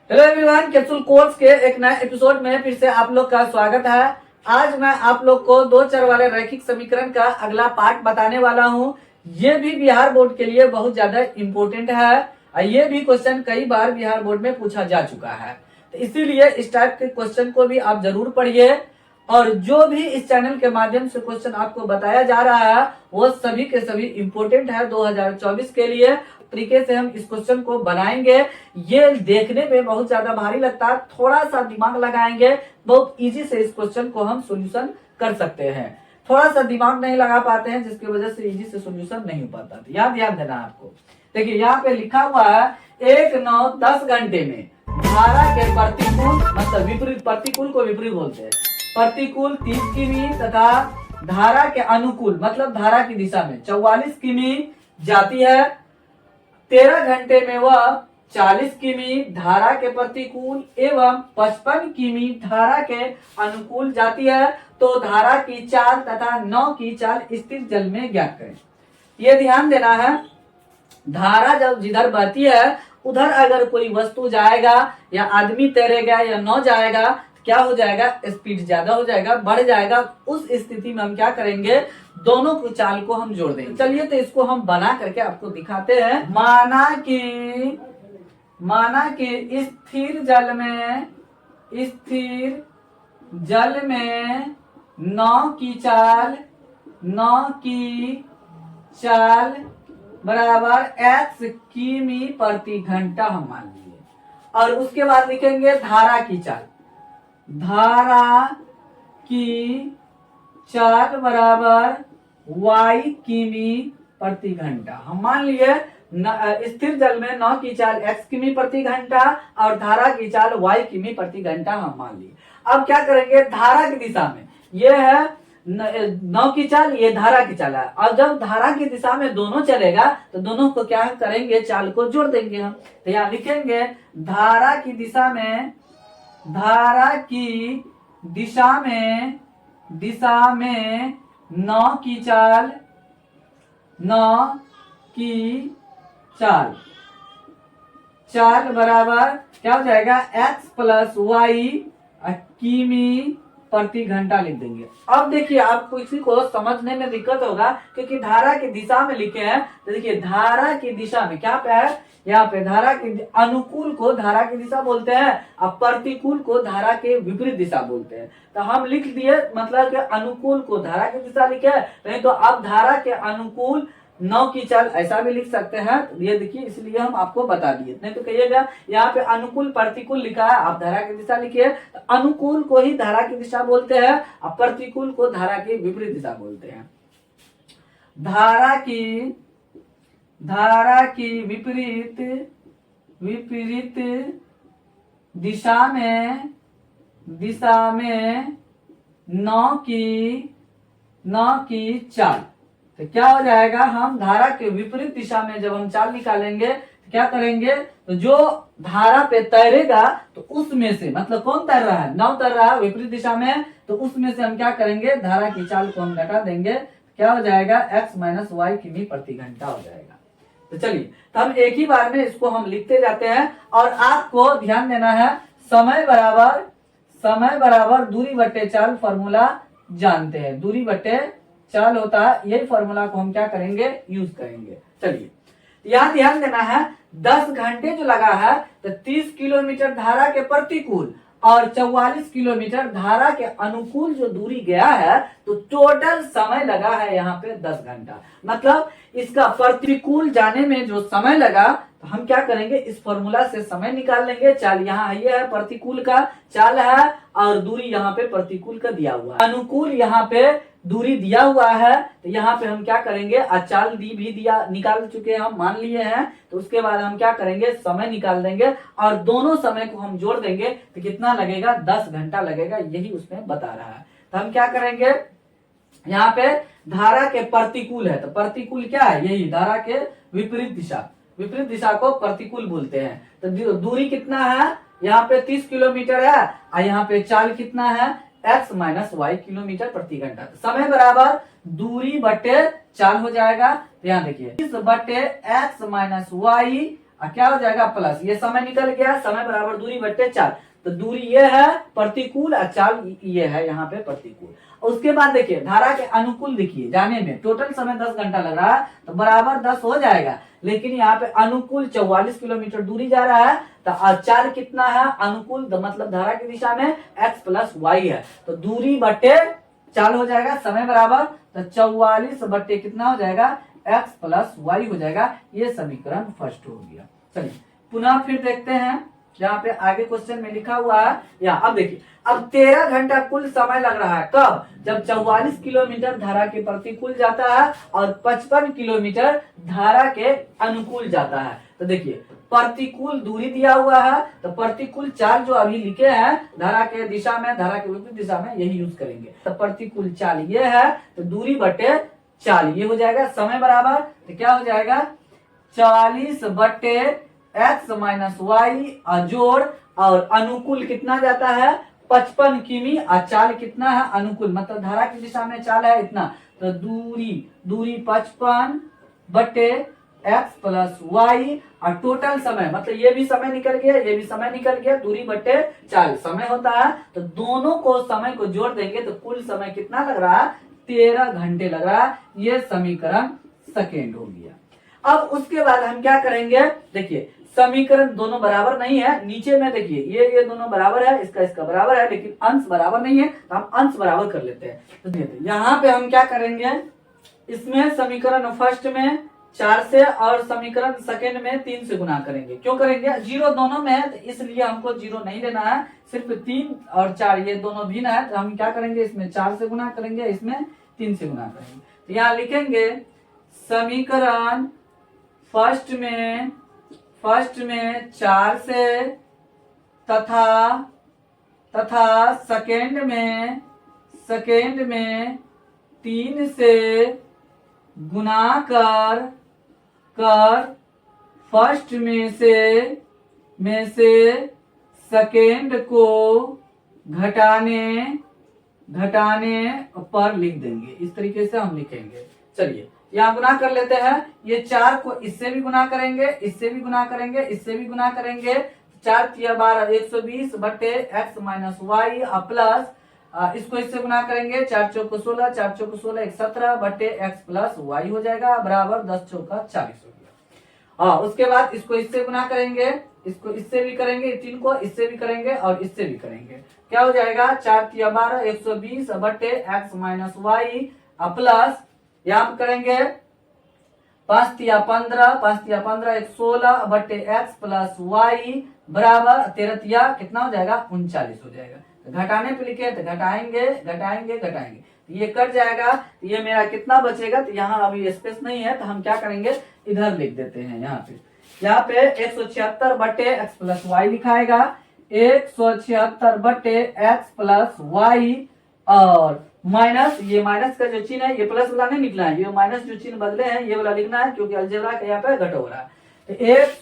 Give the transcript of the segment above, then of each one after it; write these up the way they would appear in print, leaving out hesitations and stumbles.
Hello everyone, capsule course के एक नए एपिसोड में फिर से आप लोग का स्वागत है। आज मैं आप लोग को दो चर वाले रैखिक समीकरण का अगला पार्ट बताने वाला हूं। ये भी बिहार बोर्ड के लिए बहुत ज्यादा इम्पोर्टेंट है और ये भी क्वेश्चन कई बार बिहार बोर्ड में पूछा जा चुका है, तो इसीलिए इस टाइप के क्वेश्चन को भी आप जरूर पढ़िए। और जो भी इस चैनल के माध्यम से क्वेश्चन आपको बताया जा रहा है वो सभी के सभी इम्पोर्टेंट है 2024 के लिए। तरीके से हम इस क्वेश्चन को बनाएंगे। ये देखने में बहुत ज्यादा भारी लगता है, थोड़ा सा दिमाग लगाएंगे बहुत इजी से इस क्वेश्चन को हम सॉल्यूशन कर सकते हैं। थोड़ा सा दिमाग नहीं लगा पाते हैं जिसकी वजह से इजी से सॉल्यूशन नहीं हो पाता। तो यहाँ ध्यान देना आपको। देखिए यहाँ पे लिखा हुआ है 1, 9, 10 घंटे में धारा के प्रतिकूल मतलब विपरीत, प्रतिकूल को विपरीत बोलते हैं, प्रतिकूल 30 किमी तथा धारा के अनुकूल मतलब धारा की दिशा में 44 किमी जाती है। 13 घंटे में वह 40 किमी धारा के प्रतिकूल एवं 55 किमी धारा के अनुकूल जाती है। तो धारा की चाल तथा नौ की चाल स्थिर जल में ज्ञात करें। ये ध्यान देना है, धारा जब जिधर बहती है उधर अगर कोई वस्तु जाएगा या आदमी तैरेगा या नौ जाएगा, क्या हो जाएगा, स्पीड ज्यादा हो जाएगा, बढ़ जाएगा। उस स्थिति में हम क्या करेंगे, दोनों की चाल को हम जोड़ देंगे। चलिए तो इसको हम बना करके आपको दिखाते हैं। माना कि स्थिर जल में नौ की चाल बराबर x किमी प्रति घंटा हम मान लिए। और उसके बाद लिखेंगे धारा की चाल बराबर y किमी प्रति घंटा हम मान लिए। स्थिर जल में 9 की चाल x किमी प्रति घंटा और धारा की चाल y किमी प्रति घंटा हम मान लिए। अब क्या करेंगे, धारा की दिशा में ये है 9 की चाल, ये धारा की चाल है। और जब धारा की दिशा में दोनों चलेगा तो दोनों को क्या करेंगे, चाल को जोड़ देंगे हम। तो यहाँ लिखेंगे धारा की दिशा में 9 की चाल बराबर क्या हो जाएगा, x प्लस वाई किमी प्रति घंटा लिख देंगे। अब देखिए आपको इसी को समझने में दिक्कत होगा क्योंकि धारा की दिशा में लिखे हैं। तो देखिए धारा की दिशा में क्या पे है, यहाँ पे धारा के अनुकूल को धारा की दिशा बोलते हैं और प्रतिकूल को धारा के विपरीत दिशा बोलते हैं। तो हम लिख दिए, मतलब कि अनुकूल को धारा की दिशा लिखे, नहीं तो अब धारा के अनुकूल 9 की चाल ऐसा भी लिख सकते हैं। ये देखिए इसलिए हम आपको बता दिए, नहीं तो कहिएगा यहाँ पे अनुकूल प्रतिकूल लिखा है, आप धारा की दिशा लिखिए। तो अनुकूल को ही धारा की दिशा बोलते हैं और प्रतिकूल को धारा की विपरीत दिशा बोलते हैं। धारा की विपरीत दिशा में 9 की चाल। तो क्या हो जाएगा, हम धारा के विपरीत दिशा में जब हम चाल निकालेंगे तो क्या करेंगे, तो जो धारा पे तैरेगा तो उसमें से मतलब कौन तैर रहा है, 9 तैर रहा है विपरीत दिशा में, तो उसमें से हम क्या करेंगे, धारा की चाल को हम घटा देंगे। क्या हो जाएगा, x माइनस वाई किमी प्रति घंटा हो जाएगा। तो चलिए तो हम एक ही बार में इसको हम लिखते जाते हैं। और आपको ध्यान देना है, समय बराबर दूरी बट्टे चाल फॉर्मूला जानते हैं। दूरी बट्टे चाल होता है, यही फॉर्मूला को हम क्या करेंगे, यूज करेंगे। चलिए यहाँ ध्यान देना है, 10 घंटे जो लगा है तो 30 किलोमीटर धारा के प्रतिकूल और 44 किलोमीटर धारा के अनुकूल जो दूरी गया है, तो टोटल समय लगा है यहाँ पे 10 घंटा। मतलब इसका प्रतिकूल जाने में जो समय लगा, तो हम क्या करेंगे, इस फॉर्मूला से समय निकाल लेंगे। चाल यहाँ ये है, प्रतिकूल का चाल है और दूरी यहाँ पे प्रतिकूल का दिया हुआ है, अनुकूल यहाँ पे दूरी दिया हुआ है। तो यहाँ पे हम क्या करेंगे, चाल दी भी दिया निकाल चुके हैं हम, मान लिए हैं। तो उसके बाद हम क्या करेंगे, समय निकाल देंगे और दोनों समय को हम जोड़ देंगे तो कितना लगेगा, 10 घंटा लगेगा, यही उसमें बता रहा है। तो हम क्या करेंगे, यहाँ पे धारा के प्रतिकूल है, तो प्रतिकूल क्या है, यही धारा के विपरीत दिशा को प्रतिकूल बोलते हैं। तो दूरी कितना है, यहाँ पे 30 किलोमीटर है और यहाँ पे चाल कितना है, x माइनस वाई किलोमीटर प्रति घंटा। समय बराबर दूरी बटे चाल हो जाएगा। ध्यान देखिए, 30 बटे x माइनस वाई क्या हो जाएगा प्लस, ये समय निकल गया, समय बराबर दूरी बट्टे चाल, तो दूरी ये है प्रतिकूल और चाल ये है यहाँ पे प्रतिकूल। उसके बाद देखिए धारा के अनुकूल, देखिए जाने में टोटल समय 10 घंटा लग रहा है तो बराबर 10 हो जाएगा, लेकिन यहाँ पे अनुकूल 44 किलोमीटर दूरी जा रहा है, तो चाल कितना है अनुकूल, मतलब धारा की दिशा में x प्लस वाई है, तो दूरी बट्टे चाल हो जाएगा, समय बराबर, तो 44 बट्टे कितना हो जाएगा x प्लस वाई हो जाएगा। ये समीकरण फर्स्ट हो गया। चलिए पुनः फिर देखते हैं, जहाँ पे आगे क्वेश्चन में लिखा हुआ है या अब देखिए, अब 13 घंटा कुल समय लग रहा है, कब, जब 44 किलोमीटर धारा के प्रतिकूल जाता है और 55 किलोमीटर धारा के अनुकूल जाता है। तो देखिए प्रतिकूल दूरी दिया हुआ है, तो प्रतिकूल चाल जो अभी लिखे हैं धारा के दिशा में, धारा के विपरीत दिशा में यही यूज करेंगे, तो प्रतिकूल चाल ये है, तो दूरी बटे चाल ये हो जाएगा, समय बराबर, तो क्या हो जाएगा 44 बट्टे एक्स माइनस वाई जोड़, और अनुकूल कितना जाता है 55 किमी, और चाल कितना है अनुकूल, मतलब धारा की दिशा में चाल है इतना, तो दूरी 55 बट्टे एक्स प्लस वाई, और टोटल समय मतलब ये भी समय निकल गया, ये भी समय निकल गया, दूरी बट्टे चाल समय होता है, तो दोनों को समय को जोड़ देंगे तो कुल समय कितना लग रहा है 13 घंटे लग रहा है। ये समीकरण सेकेंड हो गया। अब उसके बाद हम क्या करेंगे, देखिए समीकरण दोनों बराबर नहीं है, नीचे में देखिए ये दोनों बराबर है, इसका बराबर है, लेकिन अंश बराबर नहीं है, तो हम अंश बराबर कर लेते हैं। तो यहाँ पे हम क्या करेंगे, इसमें समीकरण फर्स्ट में 4 से और समीकरण सेकेंड में 3 से गुना करेंगे। क्यों करेंगे, जीरो दोनों में है, तो इसलिए हमको जीरो नहीं लेना है, सिर्फ 3 और 4 ये दोनों भिन्न है, तो हम क्या करेंगे, इसमें 4 से गुना करेंगे, इसमें 3 से गुना करेंगे। तो यहाँ लिखेंगे समीकरण फर्स्ट में 4 से तथा सेकेंड में 3 से गुना कर फर्स्ट में से सेकेंड को घटाने पर लिख देंगे, इस तरीके से हम लिखेंगे। चलिए यहाँ गुना कर लेते हैं, ये 4 को इससे भी गुना करेंगे, इससे भी गुना करेंगे, इससे भी गुना करेंगे, 4 तिया 12 120 बट्टे एक्स माइनस वाई प्लस इसको इससे गुना करेंगे, 4 चौको 16 4 चौको 16 1 17 बट्टे एक्स प्लस वाई हो जाएगा, बराबर 10 चौका 40 हो गया। उसके बाद इसको इससे गुना करेंगे, इसको इससे भी करेंगे, 3 को इससे भी करेंगे और इससे भी करेंगे, क्या हो जाएगा 4 तिया 12 120 बट्टे एक्स माइनस वाई प्लस यहाँ पे करेंगे 5 तिया 15 1 16 बट्टे एक्स प्लस वाई बराबर 13 तिया कितना हो जाएगा 39 हो जाएगा। तो घटाने पे लिखे तो घटाएंगे, तो ये कट जाएगा, तो ये मेरा कितना बचेगा, तो यहाँ अभी स्पेस नहीं है, तो हम क्या करेंगे इधर लिख देते हैं, यहाँ पे 176 बट्टे एक्स प्लस वाई लिखाएगा, 176 बट्टे एक्स प्लस वाई, और माइनस, ये माइनस का जो चिन्ह है ये प्लस वाला नहीं निकला है, ये माइनस जो चिन्ह बदले हैं ये वाला लिखना है, क्योंकि अलजेब्रा का यहाँ पे घट हो रहा है।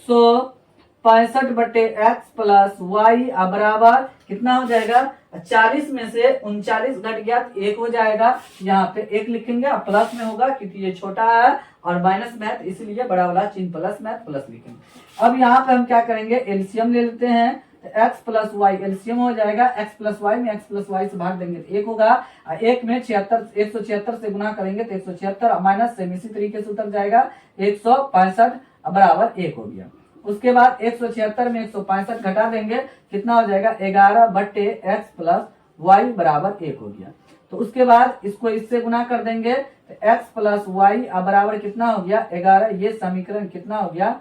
तो 165 बट्टे एक्स प्लस वाई बराबर कितना हो जाएगा, 40 में से 39 घट गया तो 1 हो जाएगा, यहाँ पे 1 लिखेंगे, प्लस में होगा क्योंकि ये छोटा है और माइनस में है, तो इसलिए बड़ा वाला चिन्ह प्लस में प्लस लिखेंगे। अब यहाँ पे हम क्या करेंगे, एलसीएम ले लेते हैं, एक्स प्लस वाई एलसीएम हो जाएगा, एक्स प्लस वाई में एक्स प्लस वाई से भाग देंगे तो 1 होगा, 1 में 176 से गुना करेंगे तो 176 माइनस से इसी तरीके से उतर जाएगा, 165 बराबर 1 हो गया। उसके बाद 176 में 165 घटा देंगे, कितना हो जाएगा 11 बट्टे एक्स प्लस वाई बराबर 1 हो गया। तो उसके बाद इसको इससे गुना कर देंगे तो एक्स प्लस वाई बराबर कितना हो गया 11, ये समीकरण कितना हो गया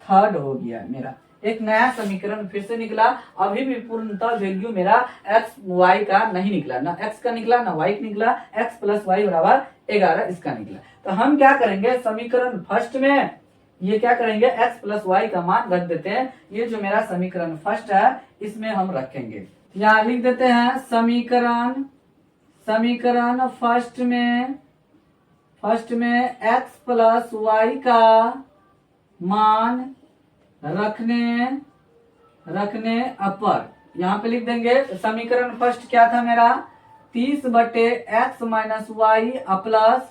थर्ड हो गया मेरा, एक नया समीकरण फिर से निकला। अभी भी पूर्णतः वैल्यू मेरा एक्स वाई का नहीं निकला, ना एक्स का निकला ना वाई का निकला, एक्स प्लस वाई बराबर 11 इसका निकला। तो हम क्या करेंगे, समीकरण फर्स्ट में ये क्या करेंगे एक्स प्लस वाई का मान रख देते हैं, ये जो मेरा समीकरण फर्स्ट है इसमें हम रखेंगे, यहाँ लिख देते हैं समीकरण फर्स्ट में एक्स प्लस वाई का मान रखने अपर, यहाँ पे लिख देंगे। समीकरण फर्स्ट क्या था मेरा 30 बटे एक्स माइनस वाई प्लस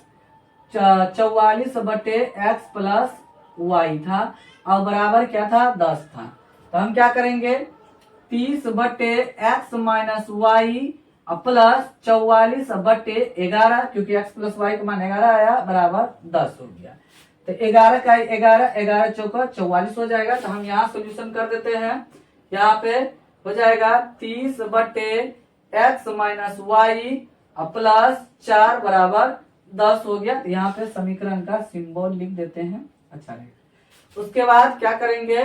44 बटे एक्स प्लस वाई था, और बराबर क्या था 10 था। तो हम क्या करेंगे 30/x माइनस वाई प्लस 44/11, क्योंकि x प्लस वाई का मान 11 आया बराबर 10 हो गया। तो 11 का 11, 11 चौका 44 हो जाएगा। तो हम यहाँ सोल्यूशन कर देते हैं। यहाँ पे हो जाएगा 30/x माइनस वाई प्लस 4 बराबर 10 हो गया। तो यहाँ पे समीकरण का सिंबल लिख देते हैं, अच्छा नहीं। उसके बाद क्या करेंगे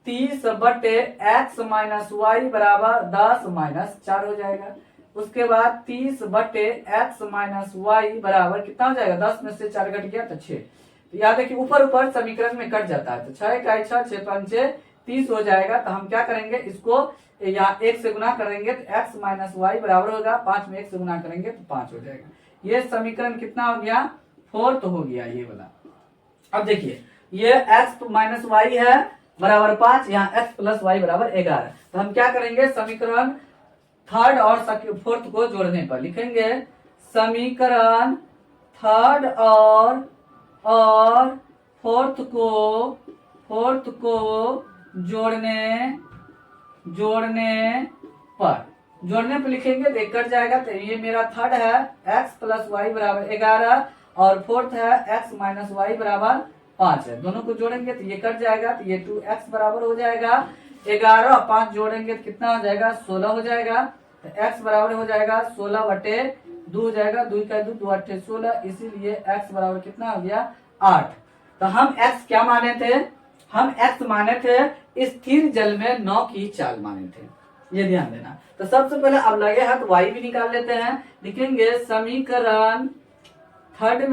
30/x माइनस वाई बराबर 10 माइनस 4 हो जाएगा। उसके बाद 30/x माइनस वाई बराबर कितना हो जाएगा, 10 में से 4 घट गया तो 6। तो याद है कि ऊपर ऊपर समीकरण में कट जाता है। तो 6 का 6, 6 5 30 हो जाएगा। तो हम क्या करेंगे इसको यहाँ 1 से गुना करेंगे तो x माइनस वाई बराबर होगा 5 में 1 से गुना करेंगे तो 5 हो जाएगा। ये समीकरण कितना हो गया, 4th हो गया ये वाला। अब देखिए ये x माइनस वाई है बराबर 5, यहाँ x प्लस वाई बराबर 11। तो हम क्या करेंगे समीकरण 3rd और 4th को जोड़ने पर लिखेंगे समीकरण 3rd और 4th को जोड़ने पर लिखेंगे तो कट जाएगा। तो ये मेरा 3rd है x प्लस वाई बराबर 11 और 4th है x माइनस वाई बराबर 5 है। दोनों को जोड़ेंगे तो ये कट जाएगा। तो ये 2x बराबर हो जाएगा 11 और 5 जोड़ेंगे तो कितना हो जाएगा 16 हो जाएगा। तो x बराबर हो जाएगा 16/2 हो जाएगा। 2 का 2, 2 8 16, इसीलिए x बराबर कितना हो गया 8। तो हम x क्या माने थे, हम x माने थे स्थिर जल में 9 की चाल माने थे, ये ध्यान देना। तो सबसे पहले अब लगे हाथ y भी निकाल लेते हैं। लिखेंगे समीकरण 3rd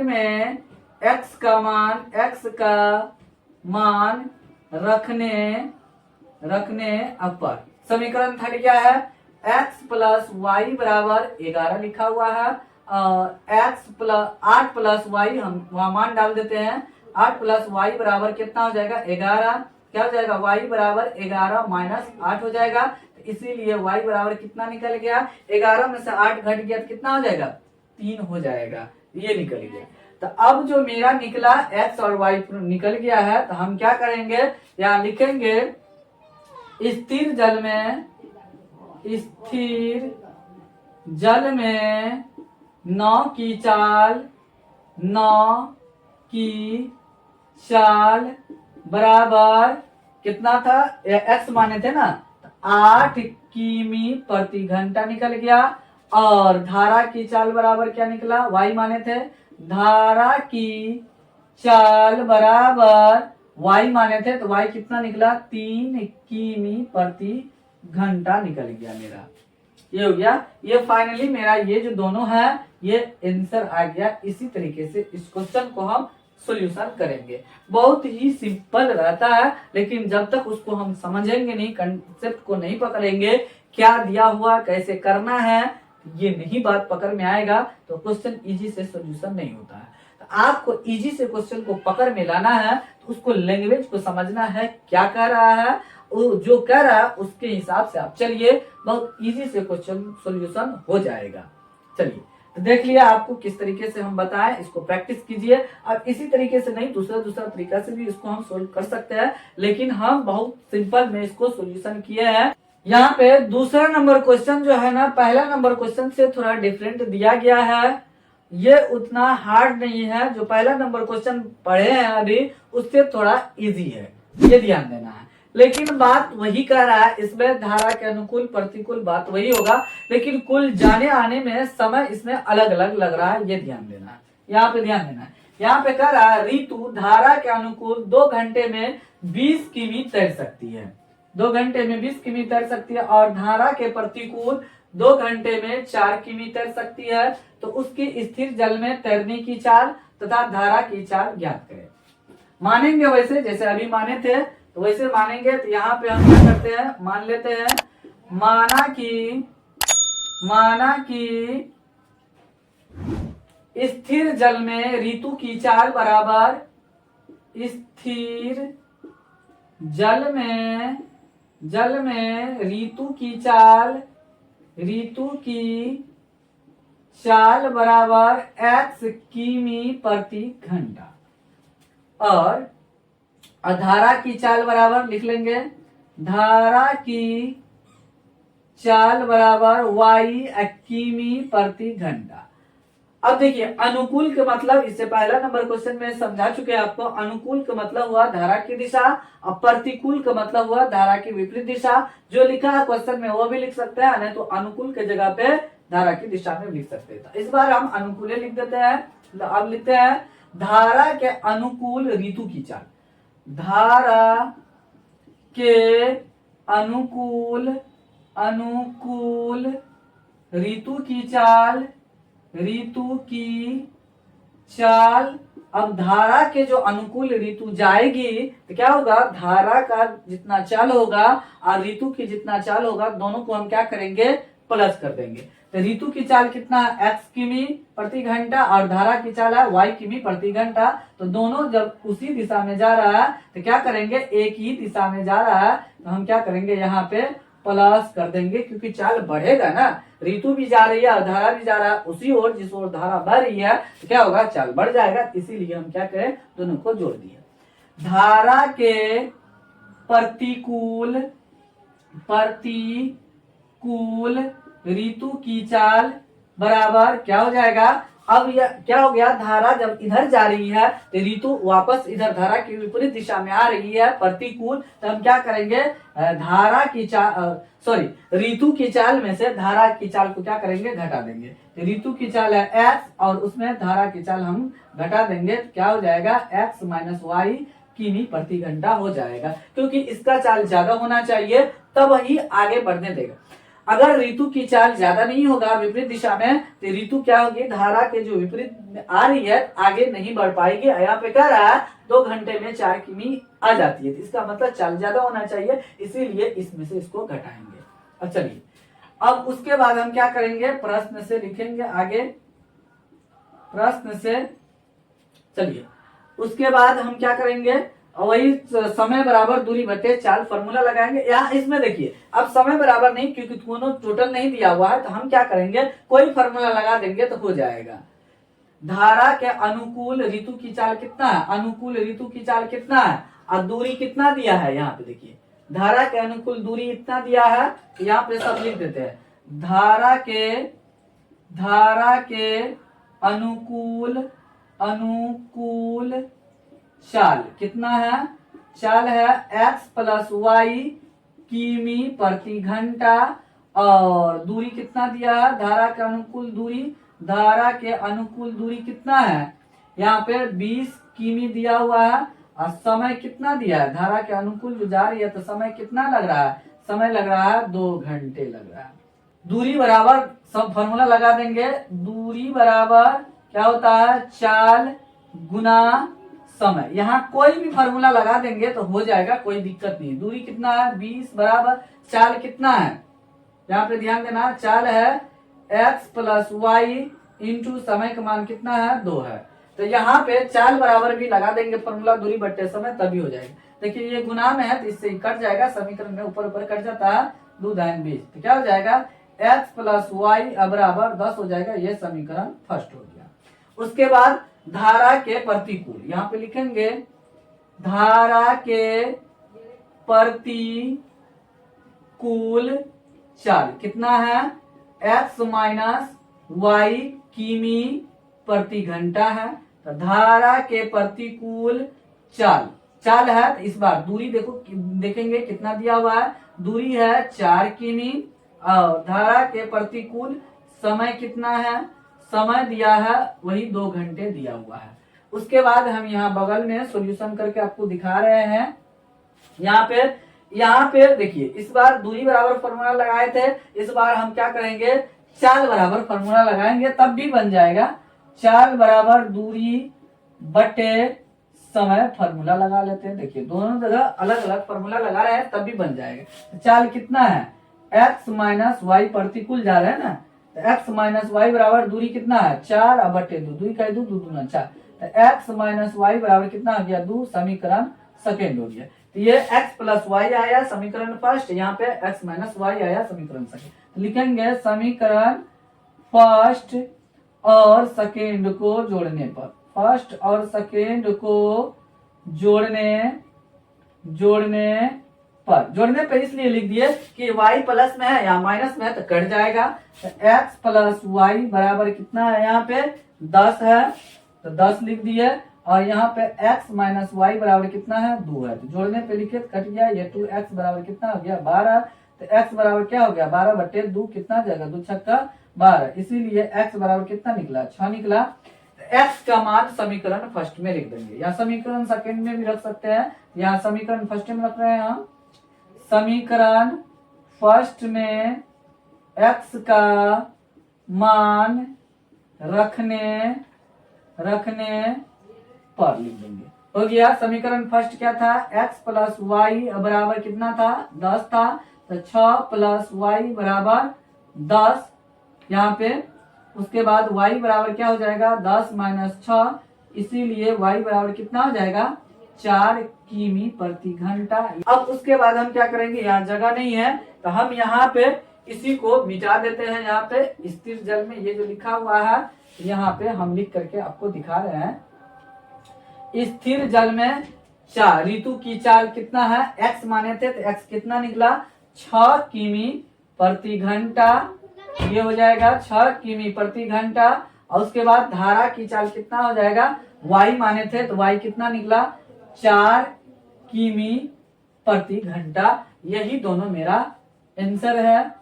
में x का मान रखने अपर समीकरण 3rd क्या है, x प्लस वाई बराबर 11 लिखा हुआ है और 8 प्लस वाई हम वहां मान डाल देते हैं। 8 प्लस वाई बराबर कितना हो जाएगा 11, क्या हो जाएगा y बराबर 11 माइनस 8 हो जाएगा। तो इसीलिए y बराबर कितना निकल गया, 11 में से 8 घट गया तो कितना हो जाएगा 3 हो जाएगा, ये निकल गया। तो अब जो मेरा निकला x और y निकल गया है। तो हम क्या करेंगे यहाँ लिखेंगे स्थिर जल में 9 की चाल बराबर कितना था, x माने थे ना, 8 किमी प्रति घंटा निकल गया। और धारा की चाल बराबर क्या निकला, y माने थे, धारा की चाल बराबर y माने थे तो y कितना निकला 3 किमी प्रति घंटा निकल गया मेरा, ये हो गया। ये फाइनली मेरा ये जो दोनों है ये आंसर आ गया। इसी तरीके से इस क्वेश्चन को हम सॉल्यूशन करेंगे। बहुत ही सिंपल रहता है, लेकिन जब तक उसको हम समझेंगे नहीं, कंसेप्ट को नहीं पकड़ेंगे, क्या दिया हुआ कैसे करना है, ये नहीं बात पकड़ में आएगा तो क्वेश्चन इजी से सॉल्यूशन नहीं होता है। तो आपको इजी से क्वेश्चन को पकड़ में लाना है तो उसको लैंग्वेज को समझना है, क्या कह रहा है, जो कह रहा है उसके हिसाब से आप चलिए, बहुत इजी से क्वेश्चन सॉल्यूशन हो जाएगा। चलिए तो देख लिया आपको किस तरीके से हम बताएं, इसको प्रैक्टिस कीजिए। और इसी तरीके से नहीं, दूसरा तरीका से भी इसको हम सोल्व कर सकते हैं, लेकिन हम बहुत सिंपल में इसको सॉल्यूशन किए हैं। यहाँ पे दूसरा नंबर क्वेश्चन जो है ना, पहला नंबर क्वेश्चन से थोड़ा डिफरेंट दिया गया है, ये उतना हार्ड नहीं है। जो पहला नंबर क्वेश्चन पढ़े हैं अभी उससे थोड़ा इजी है, ये ध्यान देना है। लेकिन बात वही कर रहा है, इसमें धारा के अनुकूल प्रतिकूल बात वही होगा, लेकिन कुल जाने आने में समय इसमें अलग अलग लग रहा है, ये ध्यान देना है। यहाँ पे ध्यान देना है, यहाँ पे कह रहा है ऋतु धारा के अनुकूल 2 घंटे में 20 किमी तैर सकती है, 2 घंटे में 20 किमी तैर सकती है, और धारा के प्रतिकूल 2 घंटे में 4 किमी तैर सकती है। तो उसकी स्थिर जल में तैरने की चाल तथा धारा की चाल ज्ञात करें। मानेंगे वैसे जैसे अभी माने थे तो वैसे मानेंगे। तो यहाँ पे हम क्या करते हैं, मान लेते हैं, माना कि स्थिर जल में ऋतु की चाल बराबर स्थिर जल में ऋतु की चाल बराबर x किमी प्रति घंटा, और और धारा की चाल बराबर लिख लेंगे, धारा की चाल बराबर वाई किमी प्रति घंटा। अब देखिए अनुकूल के मतलब, इससे पहला नंबर क्वेश्चन में समझा चुके हैं आपको, अनुकूल का मतलब हुआ धारा की दिशा और प्रतिकूल का मतलब हुआ धारा की विपरीत दिशा। जो लिखा है क्वेश्चन में वो भी लिख सकते हैं, नहीं तो अनुकूल के जगह पे धारा की दिशा में लिख सकते हैं। इस बार हम अनुकूल लिख देते हैं। अब लिखते हैं धारा के अनुकूल ऋतु की चाल, धारा के अनुकूल ऋतु की चाल, ऋतु की चाल। अब धारा के जो अनुकूल ऋतु जाएगी तो क्या होगा, धारा का जितना चाल होगा और ऋतु की जितना चाल होगा, दोनों को हम क्या करेंगे, प्लस कर देंगे। तो ऋतु की चाल कितना है, x किमी प्रति घंटा और धारा की चाल है y किमी प्रति घंटा। तो दोनों जब उसी दिशा में जा रहा है तो क्या करेंगे, एक ही दिशा में जा रहा है तो हम क्या करेंगे, यहाँ पे प्लस कर देंगे, क्योंकि चाल बढ़ेगा ना, ऋतु भी जा रही है और धारा भी जा रहा है उसी ओर, जिस ओर धारा बढ़ रही है तो क्या होगा, चाल बढ़ जाएगा। इसीलिए हम क्या करें, दोनों को जोड़ दिए। धारा के प्रतिकूल ऋतु की चाल बराबर क्या हो जाएगा, अब यह क्या हो गया, धारा जब इधर जा रही है तो ऋतु वापस इधर धारा की विपरीत दिशा में आ रही है, प्रतिकूल। तो हम क्या करेंगे, धारा की चाल ऋतु की चाल में से धारा की चाल को क्या करेंगे, घटा देंगे। तो ऋतु की चाल है x और उसमें धारा की चाल हम घटा देंगे, तो क्या हो जाएगा, x माइनस वाई किमी प्रति घंटा हो जाएगा, क्योंकि इसका चाल ज्यादा होना चाहिए तब ही आगे बढ़ने देगा। अगर ऋतु की चाल ज्यादा नहीं होगा विपरीत दिशा में तो ऋतु क्या होगी, धारा के जो विपरीत आ रही है आगे नहीं बढ़ पाएगी। यहाँ पे कह रहा है 2 घंटे में 4 किमी आ जाती है, तो इसका मतलब चाल ज्यादा होना चाहिए, इसीलिए इसमें से इसको घटाएंगे। अब चलिए, अब उसके बाद हम क्या करेंगे, प्रश्न से लिखेंगे आगे, प्रश्न से। चलिए उसके बाद हम क्या करेंगे, वही समय बराबर दूरी बटे चाल फॉर्मूला लगाएंगे। यहाँ इसमें देखिए अब समय बराबर नहीं, क्योंकि दोनों टोटल नहीं दिया हुआ है, तो हम क्या करेंगे, कोई फॉर्मूला लगा देंगे तो हो जाएगा। धारा के अनुकूल ऋतु की चाल कितना है, अनुकूल ऋतु की चाल कितना है और दूरी कितना दिया है, यहाँ पे देखिए धारा के अनुकूल दूरी इतना दिया है, तो यहाँ पे सब लिख देते हैं। धारा के अनुकूल चाल कितना है, चाल है x प्लस वाई किमी प्रति घंटा, और दूरी कितना दिया है, धारा के अनुकूल दूरी, धारा के अनुकूल दूरी कितना है, यहाँ पे 20 किमी दिया हुआ है, और समय कितना दिया है, धारा के अनुकूल जो जा रही है तो समय कितना लग रहा है, समय लग रहा है 2 घंटे लग रहा है। दूरी बराबर सब फॉर्मूला लगा देंगे, दूरी बराबर क्या होता है, चाल गुना समय। यहाँ कोई भी फॉर्मूला लगा देंगे तो हो जाएगा, कोई दिक्कत नहीं। दूरी कितना है, 20 बराबर चाल कितना है, यहाँ पे ध्यान देना, चाल है x प्लस वाई इंटू समय का मान कितना है, 2 है। तो यहाँ पे चाल बराबर भी लगा देंगे फॉर्मूला, दूरी बट्टे समय, तभी हो जाएगा। देखिए ये गुना में है तो इससे कट जाएगा, समीकरण में ऊपर ऊपर कट जाता है, 2 दाएं 20, तो क्या हो जाएगा, x प्लस वाई बराबर 10 हो जाएगा। ये समीकरण फर्स्ट हो गया। उसके बाद धारा के प्रतिकूल, यहाँ पे लिखेंगे धारा के प्रतिकूल चाल कितना है, x माइनस वाई किमी प्रति घंटा है। तो धारा के प्रतिकूल चाल है, तो इस बार दूरी देखो देखेंगे कितना दिया हुआ है, दूरी है 4 किमी, और धारा के प्रतिकूल समय कितना है, समय दिया है वही 2 घंटे दिया हुआ है। उसके बाद हम यहाँ बगल में सॉल्यूशन करके आपको दिखा रहे हैं। यहाँ पे देखिए इस बार दूरी बराबर फॉर्मूला लगाए थे, इस बार हम क्या करेंगे, चाल बराबर फॉर्मूला लगाएंगे, तब भी बन जाएगा। चाल बराबर दूरी बटे समय फॉर्मूला लगा लेते हैं। देखिए दोनों जगह अलग अलग फॉर्मूला लगा रहे हैं, तब भी बन जाएगा। चाल कितना है, x माइनस वाई, प्रतिकूल जा रहे हैं ना, तो x माइनस वाई बराबर दूरी कितना है, 4 बटे 2, 2 का 2, 2 दूना 4, तो x माइनस वाई बराबर कितना हो गया, 2, समीकरण सेकेंड हो गया। तो ये x प्लस वाई आया समीकरण फर्स्ट, यहाँ पे x माइनस वाई आया समीकरण सेकेंड। तो लिखेंगे समीकरण फर्स्ट और सेकेंड को जोड़ने पर, फर्स्ट और सेकेंड को जोड़ने जोड़ने पे इसलिए लिख दिए कि y प्लस में है या माइनस में है तो कट जाएगा। तो x प्लस वाई बराबर कितना है, यहाँ पे 10 है तो 10 लिख दिए, और यहाँ पे x माइनस वाई बराबर कितना है, 2 है। तो जोड़ने पे लिखे तो कट गया, ये 2x बराबर कितना हो गया, 12। तो x बराबर क्या हो गया, 12/2 कितना जाएगा, 2 छक्का 12, इसीलिए x बराबर कितना निकला, 6 निकला। x का मान समीकरण फर्स्ट में लिख देंगे, या समीकरण सेकंड में भी रख सकते हैं, यहाँ समीकरण फर्स्ट में रख रहे हैं हम। समीकरण फर्स्ट में x का मान रखने पर लिख देंगे। हो गया, समीकरण फर्स्ट क्या था, x प्लस वाई बराबर कितना था, 10 था, तो 6 प्लस वाई बराबर 10 यहाँ पे। उसके बाद y बराबर क्या हो जाएगा, 10 माइनस 6, इसीलिए y बराबर कितना हो जाएगा, 4 किमी प्रति घंटा। अब उसके बाद हम क्या करेंगे, यहाँ जगह नहीं है तो हम यहाँ पे इसी को मिटा देते हैं। यहाँ पे स्थिर जल में ये जो लिखा हुआ है, यहाँ पे हम लिख करके आपको दिखा रहे हैं। स्थिर जल में चाल, ऋतु की चाल कितना है, x माने थे तो x कितना निकला, 6 किमी प्रति घंटा, ये हो जाएगा 6 किमी प्रति घंटा। और उसके बाद धारा की चाल कितना हो जाएगा, y माने थे तो y कितना निकला, 4 किमी प्रति घंटा। यही दोनों मेरा आंसर है।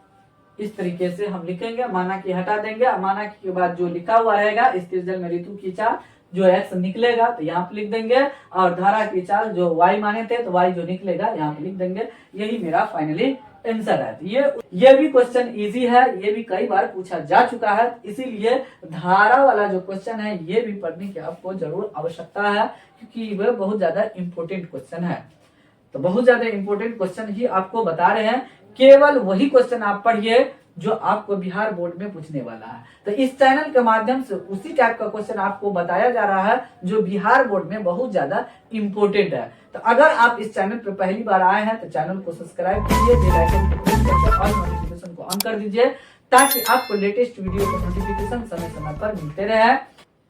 इस तरीके से हम लिखेंगे, माना कि हटा देंगे, माना कि के बाद जो लिखा हुआ रहेगा स्थिर जल में ऋतु की चाल जो x निकलेगा तो यहाँ पे लिख देंगे, और धारा की चाल जो y माने थे तो y जो निकलेगा यहाँ पे लिख देंगे। यही मेरा फाइनली आंसर है। ये भी क्वेश्चन इजी है, ये भी कई बार पूछा जा चुका है, इसीलिए धारा वाला जो क्वेश्चन है ये भी पढ़ने की आपको जरूर आवश्यकता है, क्योंकि वह बहुत ज्यादा इम्पोर्टेंट क्वेश्चन है। तो बहुत ज्यादा इम्पोर्टेंट क्वेश्चन ही आपको बता रहे हैं, केवल वही क्वेश्चन आप पढ़िए जो आपको बिहार बोर्ड में पूछने वाला है। तो इस चैनल के माध्यम से उसी टाइप का क्वेश्चन आपको बताया जा रहा है जो बिहार बोर्ड में बहुत ज्यादा इम्पोर्टेंट है। तो अगर आप इस चैनल पर पहली बार आए हैं तो चैनल को सब्सक्राइब कीजिए, बेल आइकन को प्रेस करके ऑल नोटिफिकेशन को ऑन कर दीजिए, ताकि आपको लेटेस्ट वीडियो का नोटिफिकेशन समय समय पर मिलते रहे।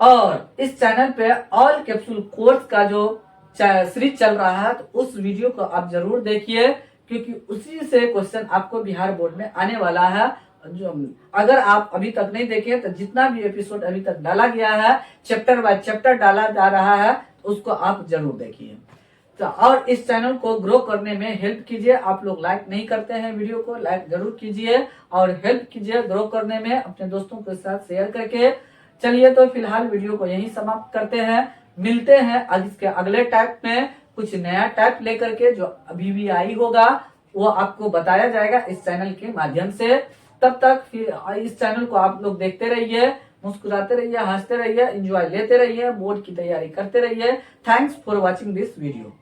और इस चैनल पे ऑल कैप्सूल कोर्स का जो सीरीज चल रहा है तो उस वीडियो को आप जरूर देखिए, क्योंकि उसी से क्वेश्चन आपको बिहार बोर्ड में आने वाला है। जो अगर आप अभी तक नहीं देखे तो जितना भी एपिसोड अभी तक डाला गया है, चैप्टर बाय चैप्टर डाला जा रहा है, तो उसको आप जरूर देखिए। तो और इस चैनल को ग्रो करने में हेल्प कीजिए। आप लोग लाइक नहीं करते हैं, वीडियो को लाइक जरूर कीजिए और हेल्प कीजिए ग्रो करने में अपने दोस्तों के साथ शेयर करके। चलिए तो फिलहाल वीडियो को यहीं समाप्त करते हैं, मिलते हैं इसके अगले टाइप में, कुछ नया टाइप लेकर के जो अभी भी आई होगा वो आपको बताया जाएगा इस चैनल के माध्यम से। तब तक फिर इस चैनल को आप लोग देखते रहिए, मुस्कुराते रहिए, हंसते रहिए, एंजॉय लेते रहिए, बोर्ड की तैयारी करते रहिए। Thanks for watching this video.